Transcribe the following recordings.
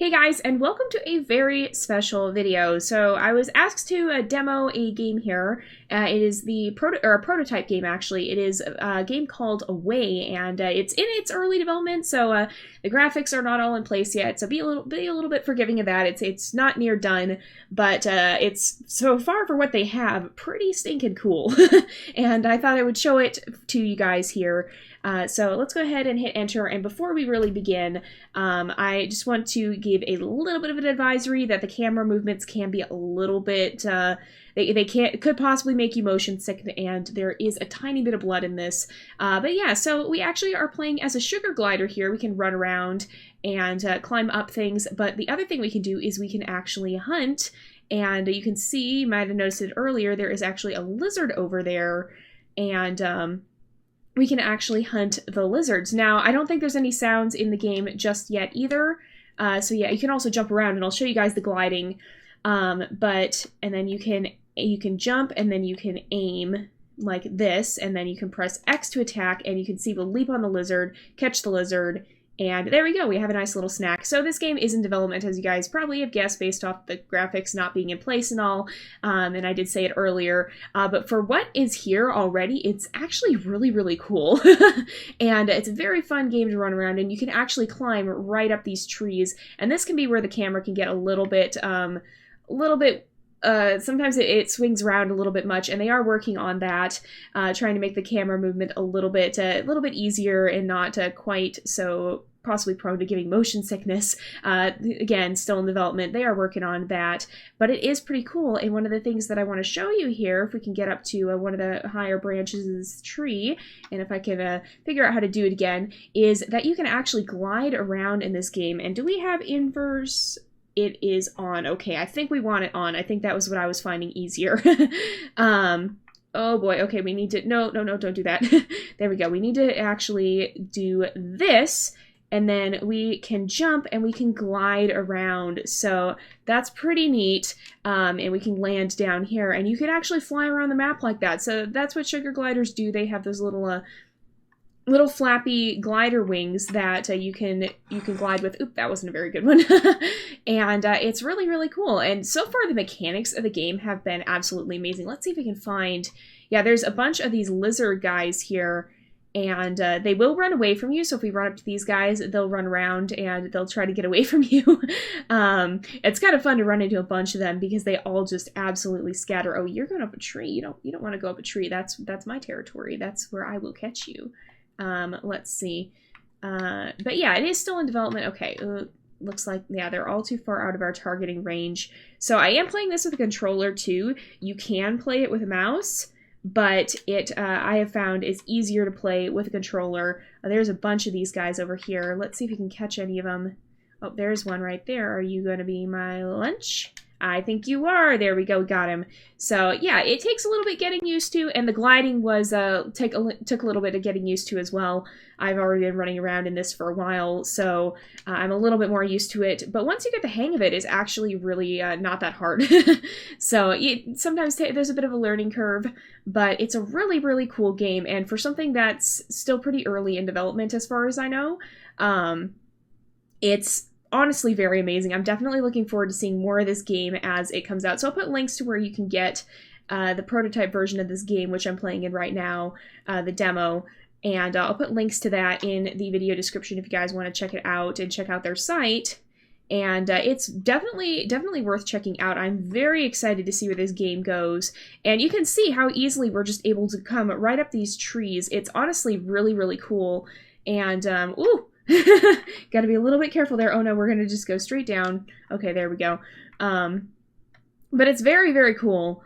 Hey guys, and welcome to a very special video. So I was asked to demo a game here. It is the prototype game, actually. It is a game called Away, and it's in its early development, so the graphics are not all in place yet. So be a little bit forgiving of that. It's not near done, but it's so far for what they have pretty stinking cool. And I thought I would show it to you guys here. So let's go ahead and hit enter, and before we really begin, I just want to give a little bit of an advisory that the camera movements can be a little bit, they could possibly make you motion sick, and there is a tiny bit of blood in this. But yeah, so we actually are playing as a sugar glider here. We can run around and climb up things, but the other thing we can do is we can actually hunt, and you can see, you might have noticed it earlier, there is actually a lizard over there, and we can actually hunt the lizards. Now, I don't think there's any sounds in the game just yet either. So yeah, you can also jump around, and I'll show you guys the gliding. And then you can jump, and then you can aim like this, and then you can press X to attack, and you can see we'll leap on the lizard, catch the lizard, and there we go. We have a nice little snack. So this game is in development, as you guys probably have guessed, based off the graphics not being in place and all. And I did say it earlier. But for what is here already, it's actually really, really cool. And it's a very fun game to run around, and you can actually climb right up these trees. And this can be where the camera can get a little bit, sometimes it swings around a little bit much, and they are working on that, trying to make the camera movement a little bit easier and not quite so possibly prone to giving motion sickness. Again, still in development. They are working on that, but it is pretty cool. And one of the things that I want to show you here, if we can get up to one of the higher branches of this tree, and if I can figure out how to do it again, is that you can actually glide around in this game. And do we have inverse? It is on. Okay, I think we want it on. I think that was what I was finding easier. Oh boy, okay, we need to, no, don't do that. There we go. We need to actually do this, and then we can jump and we can glide around. So that's pretty neat. And we can land down here, and you can actually fly around the map like that. So that's what sugar gliders do. They have those little flappy glider wings that you can glide with. Oop, that wasn't a very good one. And it's really, really cool. And so far the mechanics of the game have been absolutely amazing. Let's see if we can find, yeah, there's a bunch of these lizard guys here, and they will run away from you. So if we run up to these guys, they'll run around and they'll try to get away from you. It's kind of fun to run into a bunch of them because they all just absolutely scatter. Oh, you're going up a tree. You don't want to go up a tree. That's my territory. That's where I will catch you. Let's see. But yeah, it is still in development. Okay, looks like, yeah, they're all too far out of our targeting range. So I am playing this with a controller too. You can play it with a mouse, but I have found is easier to play with a controller. There's a bunch of these guys over here. Let's see if we can catch any of them. Oh, there's one right there. Are you going to be my lunch? I think you are. There we go. Got him. So yeah, it takes a little bit getting used to, and the gliding was took a little bit of getting used to as well. I've already been running around in this for a while, so I'm a little bit more used to it. But once you get the hang of it, it's actually really not that hard. So sometimes there's a bit of a learning curve, but it's a really, really cool game. And for something that's still pretty early in development, as far as I know, it's honestly very amazing. I'm definitely looking forward to seeing more of this game as it comes out. So I'll put links to where you can get the prototype version of this game, which I'm playing in right now, the demo, and I'll put links to that in the video description if you guys want to check it out and check out their site. And it's definitely worth checking out. I'm very excited to see where this game goes. And you can see how easily we're just able to come right up these trees. It's honestly really, really cool. And, ooh, got to be a little bit careful there. Oh no, we're going to just go straight down. Okay, there we go. But it's very, very cool.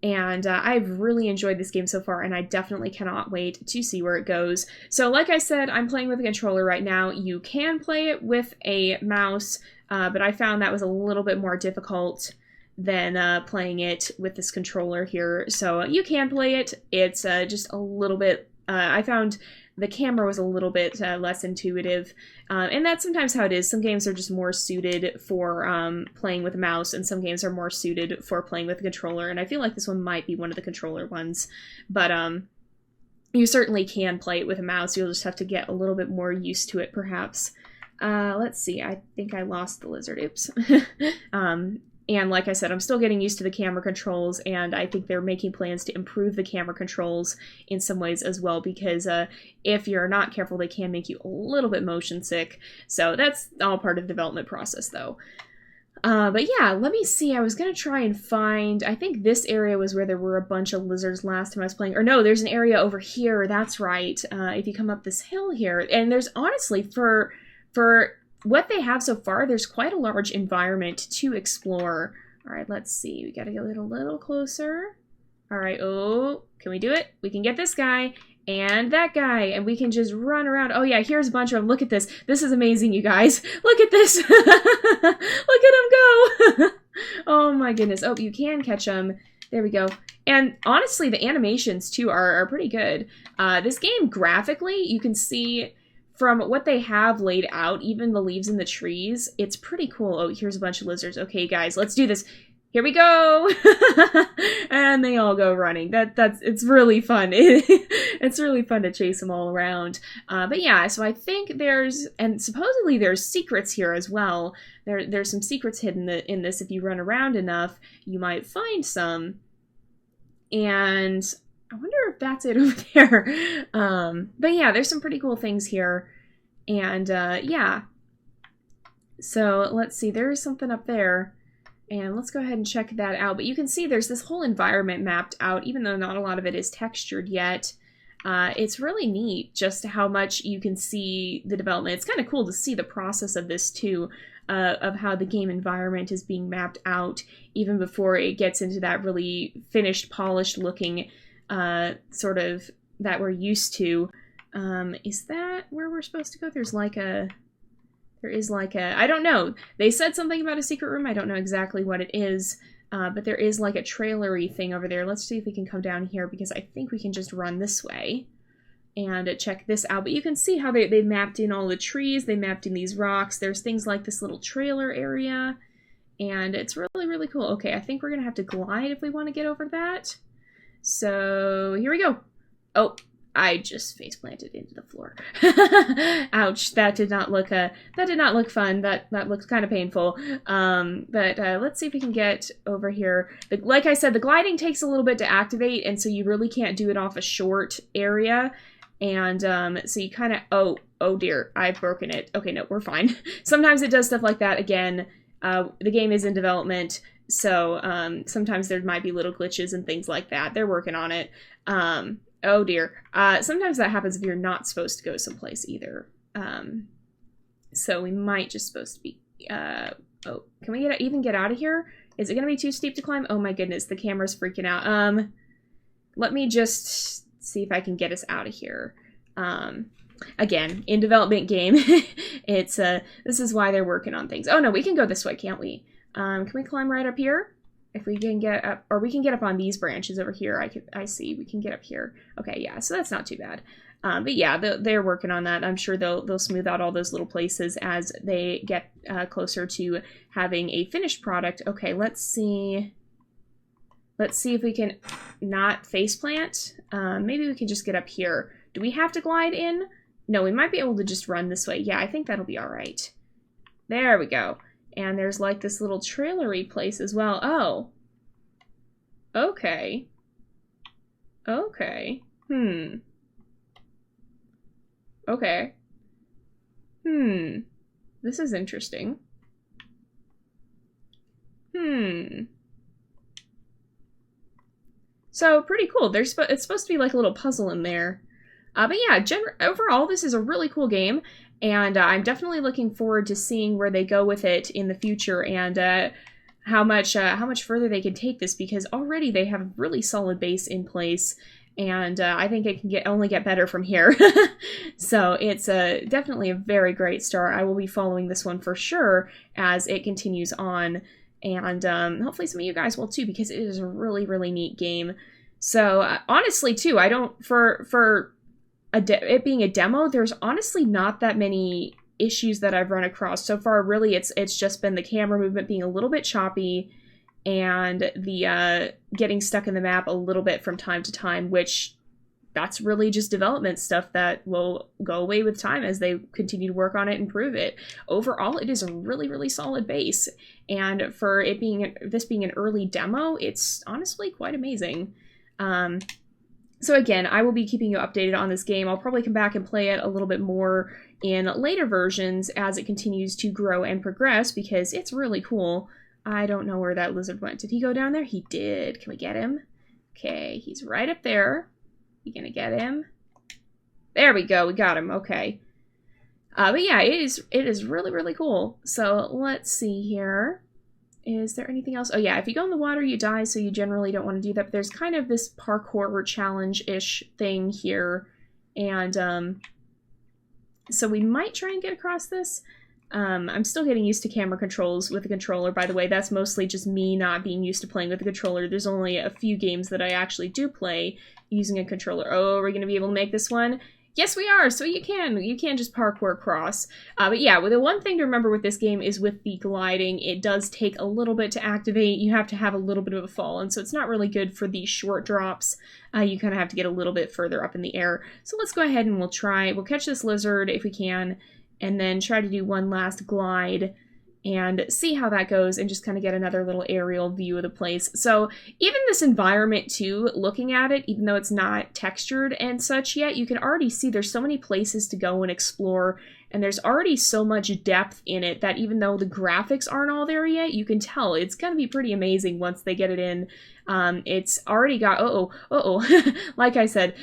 And I've really enjoyed this game so far, and I definitely cannot wait to see where it goes. So like I said, I'm playing with a controller right now. You can play it with a mouse, but I found that was a little bit more difficult than playing it with this controller here. So you can play it. It's just a little bit, I found the camera was a little bit less intuitive, and that's sometimes how it is. Some games are just more suited for playing with a mouse, and some games are more suited for playing with a controller, and I feel like this one might be one of the controller ones, but you certainly can play it with a mouse. You'll just have to get a little bit more used to it, perhaps. Let's see. I think I lost the lizard. Oops. And like I said, I'm still getting used to the camera controls, and I think they're making plans to improve the camera controls in some ways as well, because if you're not careful, they can make you a little bit motion sick. So that's all part of the development process, though. But yeah, let me see. I was going to try and find... I think this area was where there were a bunch of lizards last time I was playing. Or no, there's an area over here. That's right. If you come up this hill here. And there's honestly, for what they have so far, there's quite a large environment to explore. All right, let's see. We got to get a little closer. All right. Oh, can we do it? We can get this guy and that guy, and we can just run around. Oh yeah, here's a bunch of them. Look at this. This is amazing, you guys. Look at this. Look at him go. Oh my goodness. Oh, you can catch them. There we go. And honestly, the animations too are pretty good. This game graphically, you can see from what they have laid out, even the leaves in the trees, it's pretty cool. Oh, here's a bunch of lizards. Okay, guys, let's do this. Here we go! And they all go running. It's really fun. It's really fun to chase them all around. But yeah, so I think and supposedly there's secrets here as well. There's some secrets hidden in this. If you run around enough, you might find some. And I wonder if that's it over there. But yeah, there's some pretty cool things here. And yeah. So let's see, there is something up there. And let's go ahead and check that out. But you can see there's this whole environment mapped out, even though not a lot of it is textured yet. It's really neat just how much you can see the development. It's kind of cool to see the process of this too, of how the game environment is being mapped out, even before it gets into that really finished, polished looking sort of that we're used to. Is that where we're supposed to go? There is like a, I don't know. They said something about a secret room. I don't know exactly what it is, but there is like a trailery thing over there. Let's see if we can come down here, because I think we can just run this way and check this out. But you can see how they mapped in all the trees. They mapped in these rocks. There's things like this little trailer area, and it's really, really cool. Okay, I think we're going to have to glide if we want to get over that. So here we go. Oh, I just face planted into the floor. Ouch! That did not look fun. That looked kind of painful. But let's see if we can get over here. Like I said, the gliding takes a little bit to activate, and so you really can't do it off a short area. And so you kind of oh dear, I've broken it. Okay, no, we're fine. Sometimes it does stuff like that. Again, the game is in development, so sometimes there might be little glitches and things like that. They're working on it. Oh dear. Sometimes that happens if you're not supposed to go someplace either. So we might just supposed to be... oh, can we even get out of here? Is it going to be too steep to climb? Oh my goodness, the camera's freaking out. Let me just see if I can get us out of here. Again, in development game, it's this is why they're working on things. Oh no, we can go this way, can't we? Can we climb right up here? If we can get up, or we can get up on these branches over here. I see, we can get up here. Okay, yeah, so that's not too bad. But yeah, they're working on that. I'm sure they'll smooth out all those little places as they get closer to having a finished product. Okay, let's see. Let's see if we can not faceplant. Maybe we can just get up here. Do we have to glide in? No, we might be able to just run this way. Yeah, I think that'll be all right. There we go. And there's like this little trailery place as well. Oh. Okay. Okay. Okay. This is interesting. So, pretty cool. It's supposed to be like a little puzzle in there. But yeah, overall, this is a really cool game. And I'm definitely looking forward to seeing where they go with it in the future, and how much further they can take this, because already they have a really solid base in place, and I think it can only get better from here. So it's definitely a very great start. I will be following this one for sure as it continues on, and hopefully some of you guys will too, because it is a really, really neat game. So honestly too, I don't, for it being a demo, there's honestly not that many issues that I've run across so far. Really, it's just been the camera movement being a little bit choppy, and the getting stuck in the map a little bit from time to time, which that's really just development stuff that will go away with time as they continue to work on it and improve it. Overall, it is a really, really solid base. And for it being this being an early demo, it's honestly quite amazing. So again, I will be keeping you updated on this game. I'll probably come back and play it a little bit more in later versions as it continues to grow and progress, because it's really cool. I don't know where that lizard went. Did he go down there? He did. Can we get him? Okay, he's right up there. You gonna get him? There we go. We got him. Okay. But yeah, it is really, really cool. So let's see here. Is there anything else? Oh yeah, if you go in the water, you die, so you generally don't want to do that. But there's kind of this parkour challenge-ish thing here. And so we might try and get across this. I'm still getting used to camera controls with the controller, by the way. That's mostly just me not being used to playing with the controller. There's only a few games that I actually do play using a controller. Oh, we're going to be able to make this one? Yes, we are! So you can just parkour across. But yeah, the one thing to remember with this game is with the gliding, it does take a little bit to activate. You have to have a little bit of a fall, and so it's not really good for these short drops. You kind of have to get a little bit further up in the air. So let's go ahead and we'll catch this lizard if we can, and then try to do one last glide and see how that goes and just kind of get another little aerial view of the place. So even this environment too, looking at it, even though it's not textured and such yet, you can already see there's so many places to go and explore, and there's already so much depth in it that even though the graphics aren't all there yet, you can tell it's going to be pretty amazing once they get it in. It's already got, like I said,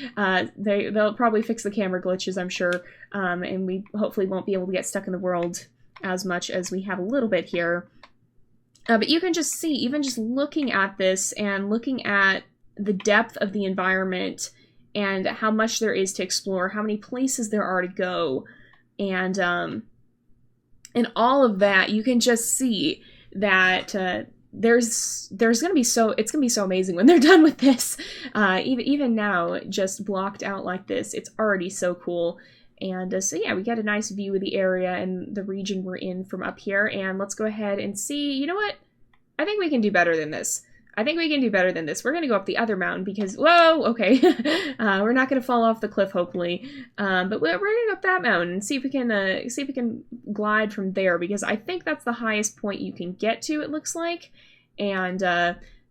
they'll probably fix the camera glitches, I'm sure, and we hopefully won't be able to get stuck in the world as much as we have a little bit here. But you can just see, even just looking at this and looking at the depth of the environment and how much there is to explore, how many places there are to go, and all of that, you can just see that it's gonna be so amazing when they're done with this. Even now, just blocked out like this, it's already so cool. And so yeah, we get a nice view of the area and the region we're in from up here. And let's go ahead and see, you know what? I think we can do better than this. We're going to go up the other mountain because, whoa, okay. We're not going to fall off the cliff, hopefully. But we're going to go up that mountain and see if we can glide from there, because I think that's the highest point you can get to, it looks like. And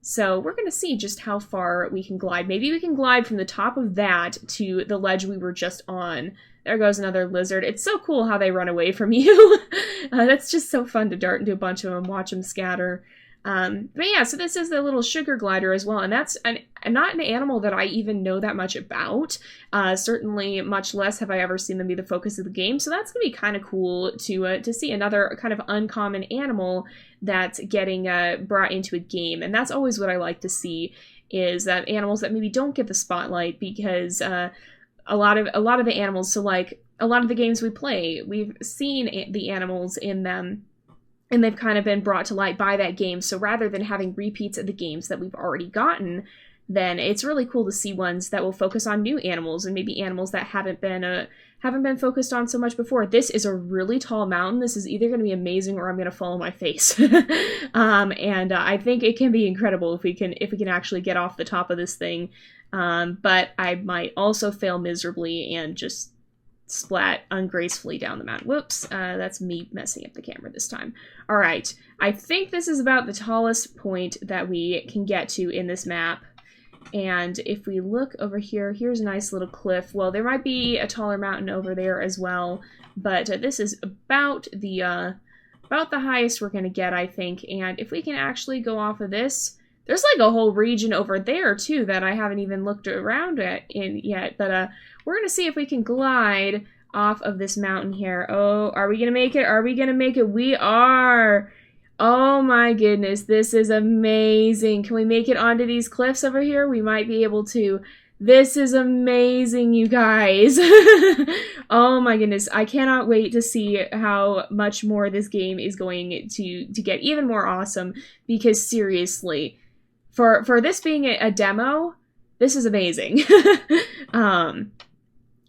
so we're going to see just how far we can glide. Maybe we can glide from the top of that to the ledge we were just on. There goes another lizard. It's so cool how they run away from you. That's just so fun to dart into a bunch of them, watch them scatter. But yeah, so this is the little sugar glider as well, and that's not an animal that I even know that much about. Certainly much less have I ever seen them be the focus of the game, so that's going to be kind of cool to see another kind of uncommon animal that's getting brought into a game, and that's always what I like to see, is that animals that maybe don't get the spotlight, because a lot of the animals, so like a lot of the games we play, we've seen the animals in them, and they've kind of been brought to light by that game. So rather than having repeats of the games that we've already gotten, then it's really cool to see ones that will focus on new animals, and maybe animals that haven't been focused on so much before. This is a really tall mountain. This is either going to be amazing or I'm going to fall on my face. And I think it can be incredible if we can actually get off the top of this thing. But I might also fail miserably and just splat ungracefully down the mountain. Whoops, that's me messing up the camera this time. All right, I think this is about the tallest point that we can get to in this map. And if we look over here, here's a nice little cliff. Well, there might be a taller mountain over there as well, but this is about the highest we're going to get, I think. And if we can actually go off of this, there's like a whole region over there too that I haven't even looked around in yet. But we're going to see if we can glide off of this mountain here. Oh, are we going to make it? Are we going to make it? We are! Oh my goodness, this is amazing. Can we make it onto these cliffs over here? We might be able to. This is amazing, you guys. Oh my goodness, I cannot wait to see how much more this game is going to get even more awesome, because seriously, for this being a demo, this is amazing.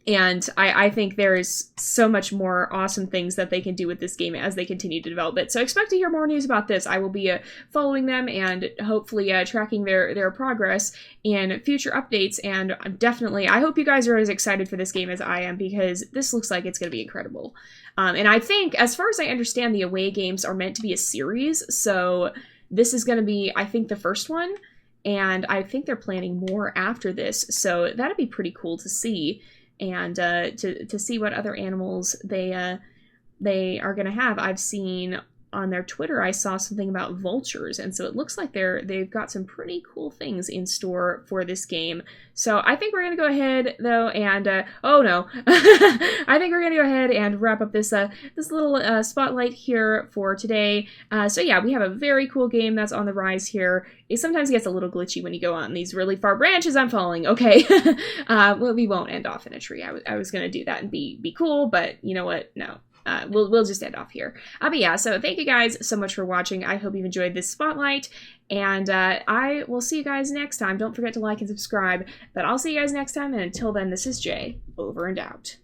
And I think there is so much more awesome things that they can do with this game as they continue to develop it. So expect to hear more news about this. I will be following them and hopefully tracking their progress in future updates. And definitely, I hope you guys are as excited for this game as I am, because this looks like it's going to be incredible. And I think, as far as I understand, the away games are meant to be a series. So this is going to be, I think, the first one. And I think they're planning more after this. So that'd be pretty cool to see. And to see what other animals they are going to have. I've seen on their Twitter, I saw something about vultures, and so it looks like they've got some pretty cool things in store for this game. So I think we're going to go ahead, though, and oh no, I think we're going to go ahead and wrap up this this little spotlight here for today. So yeah, we have a very cool game that's on the rise here. It sometimes gets a little glitchy when you go on these really far branches I'm falling. Okay, well, we won't end off in a tree. I was going to do that and be cool, but you know what? No. We'll just end off here. But yeah, so thank you guys so much for watching. I hope you've enjoyed this spotlight, and I will see you guys next time. Don't forget to like and subscribe, but I'll see you guys next time, and until then, this is Jay, over and out.